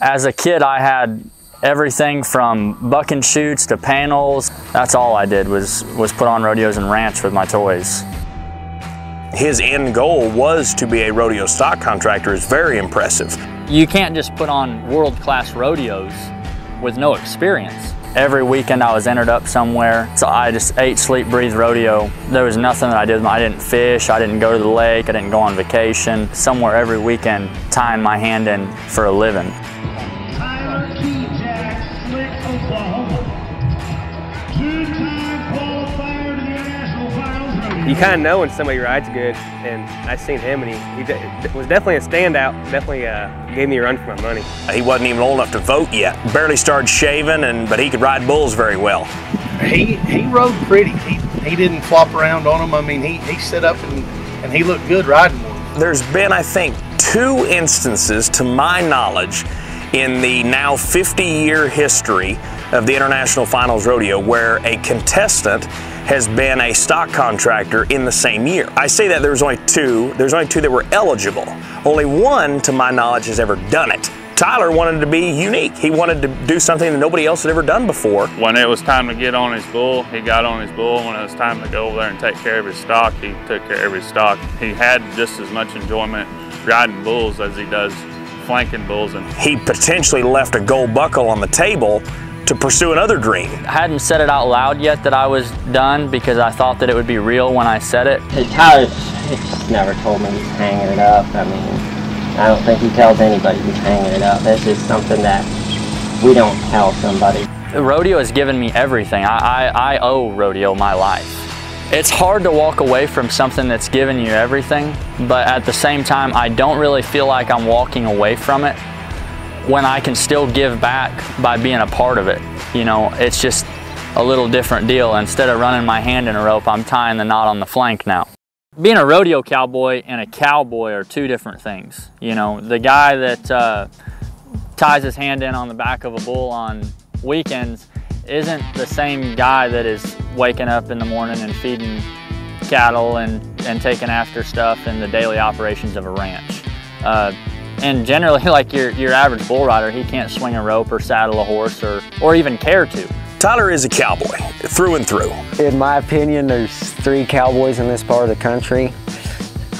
As a kid, I had everything from buck and shoots to panels. That's all I did was put on rodeos and ranch with my toys. His end goal was to be a rodeo stock contractor. Is very impressive. You can't just put on world-class rodeos with no experience. Every weekend I was entered up somewhere, so I just ate, sleep, breathe rodeo. There was nothing that I did. I didn't fish, I didn't go to the lake, I didn't go on vacation. Somewhere every weekend, tying my hand in for a living. You kind of know when somebody rides good, and I seen him, and he was definitely a standout. Definitely gave me a run for my money. He wasn't even old enough to vote yet. Barely started shaving, but he could ride bulls very well. He rode pretty. He didn't flop around on them. I mean, he set up and he looked good riding one. There's been, I think, 2 instances, to my knowledge, in the now 50-year history of the International Finals Rodeo where a contestant has been a stock contractor in the same year. I say that there's only 2. There's only 2 that were eligible. Only 1, to my knowledge, has ever done it. Tyler wanted to be unique. He wanted to do something that nobody else had ever done before. When it was time to get on his bull, he got on his bull. When it was time to go over there and take care of his stock, he took care of his stock. He had just as much enjoyment riding bulls as he does flanking bulls. And he potentially left a gold buckle on the table to pursue another dream. I hadn't said it out loud yet that I was done because I thought that it would be real when I said it. Tyler just never told me he's hanging it up. I mean, I don't think he tells anybody he's hanging it up. That's just something that we don't tell somebody. Rodeo has given me everything. I owe rodeo my life. It's hard to walk away from something that's given you everything, but at the same time, I don't really feel like I'm walking away from it when I can still give back by being a part of it. You know, it's just a little different deal. Instead of running my hand in a rope, I'm tying the knot on the flank now. Being a rodeo cowboy and a cowboy are 2 different things. You know, the guy that ties his hand in on the back of a bull on weekends isn't the same guy that is waking up in the morning and feeding cattle and taking after stuff in the daily operations of a ranch. And generally, like your average bull rider, he can't swing a rope or saddle a horse or even care to. Tyler is a cowboy, through and through. In my opinion, there's 3 cowboys in this part of the country.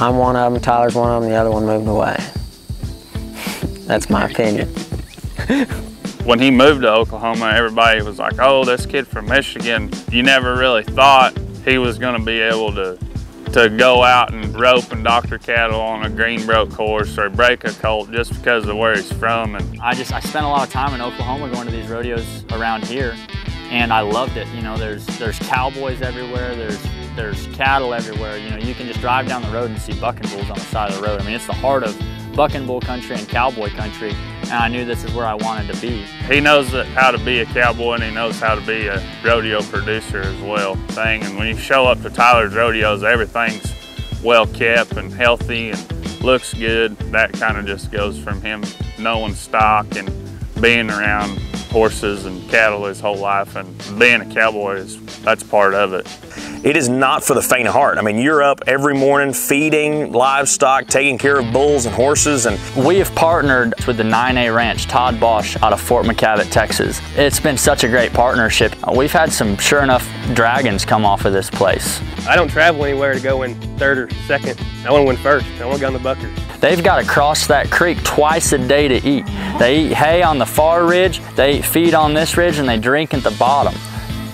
I'm one of them, Tyler's one of them, the other one moved away. That's my opinion. when he moved to Oklahoma, everybody was like, oh, this kid from Michigan. You never really thought he was going to be able to go out and rope and doctor cattle on a Greenbrook horse or break a colt just because of where he's from. And I spent a lot of time in Oklahoma going to these rodeos around here, and I loved it. You know, there's cowboys everywhere, there's cattle everywhere. You know, you can just drive down the road and see bucking bulls on the side of the road. I mean, it's the heart of bucking bull country and cowboy country, and I knew this is where I wanted to be. He knows how to be a cowboy, and he knows how to be a rodeo producer as well. And when you show up to Tyler's rodeos, everything's well kept and healthy and looks good. That kind of just goes from him knowing stock and being around horses and cattle his whole life, and being a cowboy that's part of it. It is not for the faint of heart. I mean, you're up every morning feeding livestock, taking care of bulls and horses. And we have partnered with the 9A Ranch, Todd Bosch out of Fort McCavitt, Texas. It's been such a great partnership. We've had some, sure enough, dragons come off of this place. I don't travel anywhere to go in third or second. I want to win first. I want to go on the buckers. They've got to cross that creek twice a day to eat. They eat hay on the far ridge, they feed on this ridge, and they drink at the bottom.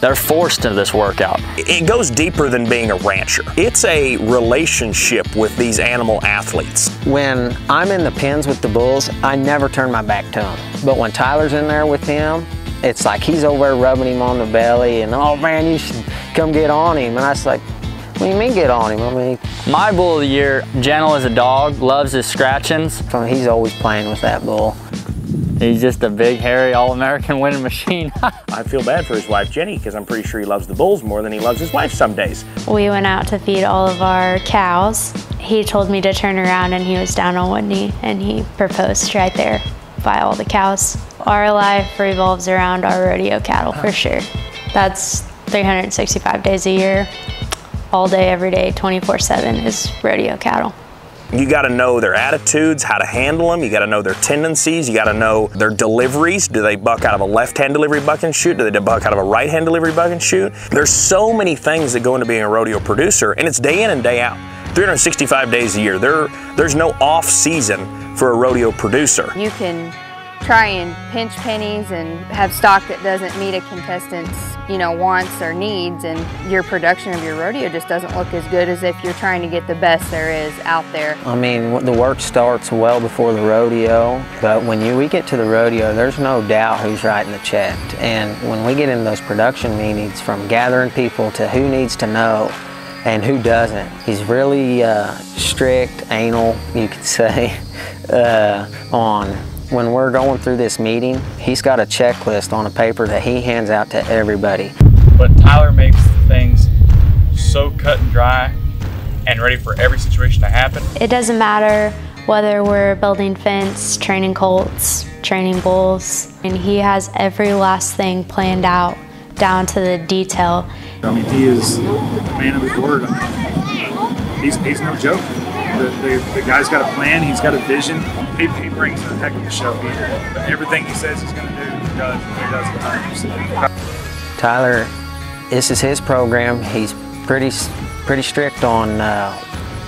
They're forced into this workout. It goes deeper than being a rancher. It's a relationship with these animal athletes. When I'm in the pens with the bulls, I never turn my back to them. But when Tyler's in there with him, it's like he's over there rubbing him on the belly and, oh man, you should come get on him. And I was like, what do you mean get on him? I mean, my bull of the year, gentle as a dog, loves his scratchings. He's always playing with that bull. He's just a big, hairy, all-American winning machine. I feel bad for his wife, Jenny, because I'm pretty sure he loves the bulls more than he loves his wife some days. We went out to feed all of our cows. He told me to turn around, and he was down on one knee, and he proposed right there by all the cows. Our life revolves around our rodeo cattle, for sure. That's 365 days a year, all day, every day, 24/7 is rodeo cattle. You got to know their attitudes, how to handle them. You got to know their tendencies. You got to know their deliveries. Do they buck out of a left-hand delivery buck and shoot? Do they buck out of a right-hand delivery buck and shoot? There's so many things that go into being a rodeo producer, and it's day in and day out. 365 days a year. There's no off season for a rodeo producer. You can try and pinch pennies and have stock that doesn't meet a contestant's, wants or needs, and your production of your rodeo just doesn't look as good as if you're trying to get the best there is out there. I mean, the work starts well before the rodeo, but when we get to the rodeo, there's no doubt who's writing the check. And when we get into those production meetings, from gathering people to who needs to know and who doesn't, he's really strict, anal, you could say, on when we're going through this meeting. He's got a checklist on a paper that he hands out to everybody. But Tyler makes things so cut and dry and ready for every situation to happen. It doesn't matter whether we're building fence, training colts, training bulls, and he has every last thing planned out down to the detail. I mean, he is a man of his word. I mean, he's no joke. The guy's got a plan, he's got a vision. He brings a heck of a show. Everything he says he's going to do, he does 100%. Tyler, this is his program. He's pretty strict on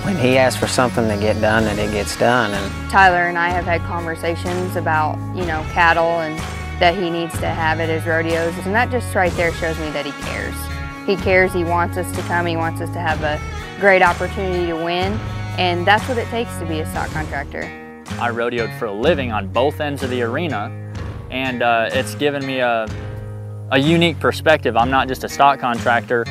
when he asks for something to get done, that it gets done. And Tyler and I have had conversations about, cattle and that he needs to have at his rodeos, and that just right there shows me that he cares. He cares, he wants us to come, he wants us to have a great opportunity to win, and that's what it takes to be a stock contractor. I rodeoed for a living on both ends of the arena, and it's given me a unique perspective. I'm not just a stock contractor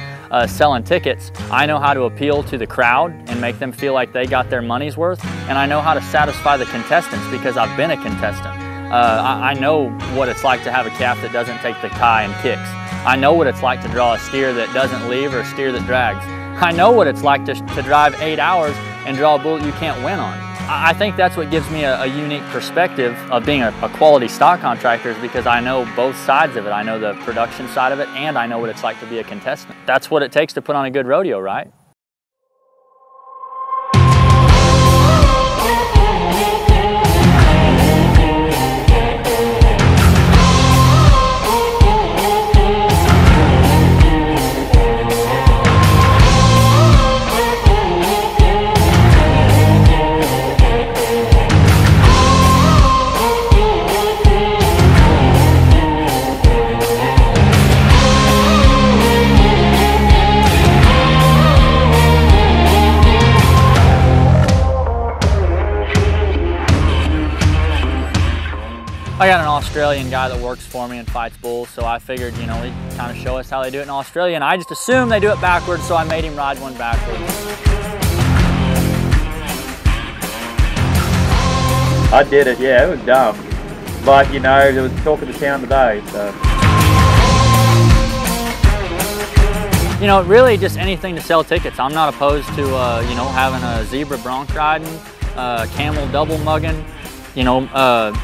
selling tickets. I know how to appeal to the crowd and make them feel like they got their money's worth, and I know how to satisfy the contestants because I've been a contestant. I know what it's like to have a calf that doesn't take the tie and kicks. I know what it's like to draw a steer that doesn't leave or a steer that drags. I know what it's like to drive 8 hours and draw a bull you can't win on. I think that's what gives me a unique perspective of being a quality stock contractor, is because I know both sides of it. I know the production side of it, and I know what it's like to be a contestant. That's what it takes to put on a good rodeo, right? I got an Australian guy that works for me and fights bulls, so I figured, he'd kind of show us how they do it in Australia, and I just assumed they do it backwards, so I made him ride one backwards. I did it, yeah, it was dumb. But, it was talk of the town today, so. Really just anything to sell tickets. I'm not opposed to, having a zebra bronc riding, camel double mugging,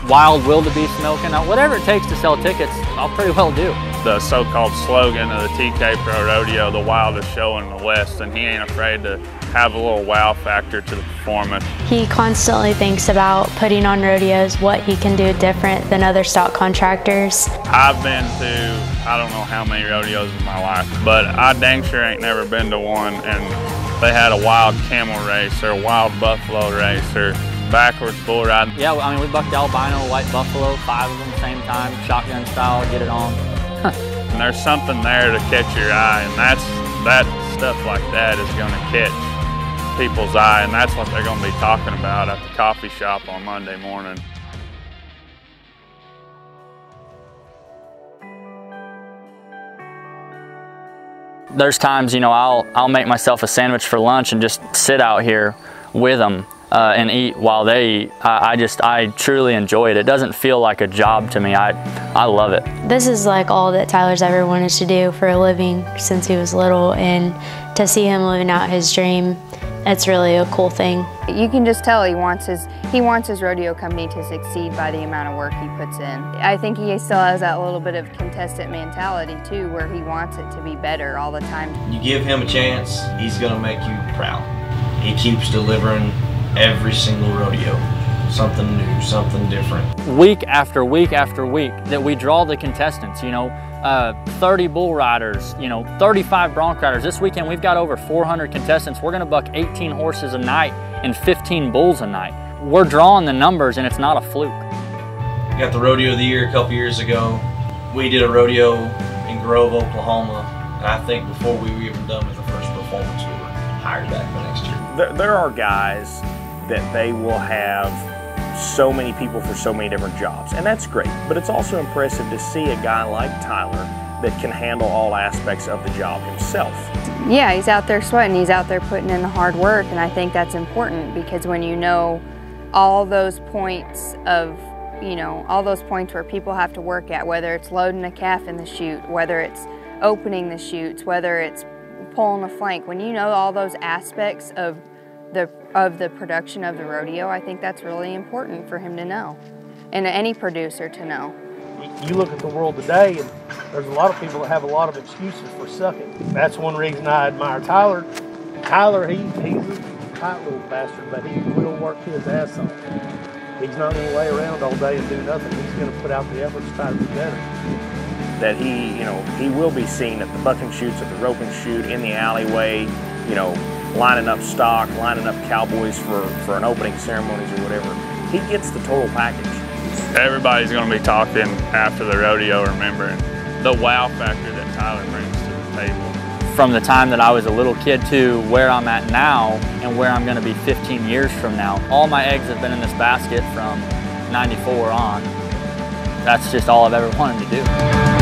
wild wildebeest milking. Whatever it takes to sell tickets, I'll pretty well do. The so-called slogan of the TK Pro Rodeo, the wildest show in the West, and he ain't afraid to have a little wow factor to the performance. He constantly thinks about putting on rodeos, what he can do different than other stock contractors. I've been to, I don't know how many rodeos in my life, but I dang sure ain't never been to one and they had a wild camel race or a wild buffalo race or backwards bull riding. Yeah, I mean, we bucked albino, white buffalo, 5 of them at the same time, shotgun style, get it on. And there's something there to catch your eye, and that stuff like that is going to catch people's eye, and that's what they're going to be talking about at the coffee shop on Monday morning. There's times, I'll make myself a sandwich for lunch and just sit out here with them and eat while they eat. I truly enjoy it. It doesn't feel like a job to me. I love it. This is like all that Tyler's ever wanted to do for a living since he was little, and to see him living out his dream, it's really a cool thing. You can just tell he wants his rodeo company to succeed by the amount of work he puts in. I think he still has that little bit of contestant mentality too, where he wants it to be better all the time. You give him a chance, he's going to make you proud. He keeps delivering every single rodeo. Something new, something different. Week after week after week that we draw the contestants, you know, 30 bull riders, you know, 35 bronc riders. This weekend we've got over 400 contestants. We're gonna buck 18 horses a night and 15 bulls a night. We're drawing the numbers and it's not a fluke. We got the Rodeo of the Year a couple years ago. We did a rodeo in Grove, Oklahoma, and I think before we were even done with the first performance, we were hired back the next year. There are guys that they will have so many people for so many different jobs, and that's great, but it's also impressive to see a guy like Tyler that can handle all aspects of the job himself. Yeah, he's out there sweating, he's out there putting in the hard work, and I think that's important because when you know all those points of, you know, all those points where people have to work at, whether it's loading a calf in the chute, whether it's opening the chutes, whether it's pulling a flank, when you know all those aspects of the production of the rodeo, I think that's really important for him to know, and any producer to know. You look at the world today, and there's a lot of people that have a lot of excuses for sucking. That's one reason I admire Tyler. Tyler, he's a tight little bastard, but he will work his ass off. He's not going to lay around all day and do nothing. He's going to put out the effort to try to be better. That he will be seen at the bucking chutes, at the roping chute, in the alleyway, you know, lining up stock, lining up cowboys for an opening ceremonies or whatever. He gets the total package. Everybody's going to be talking after the rodeo, remembering the wow factor that Tyler brings to the table. From the time that I was a little kid to where I'm at now and where I'm going to be 15 years from now, all my eggs have been in this basket from '94 on. That's just all I've ever wanted to do.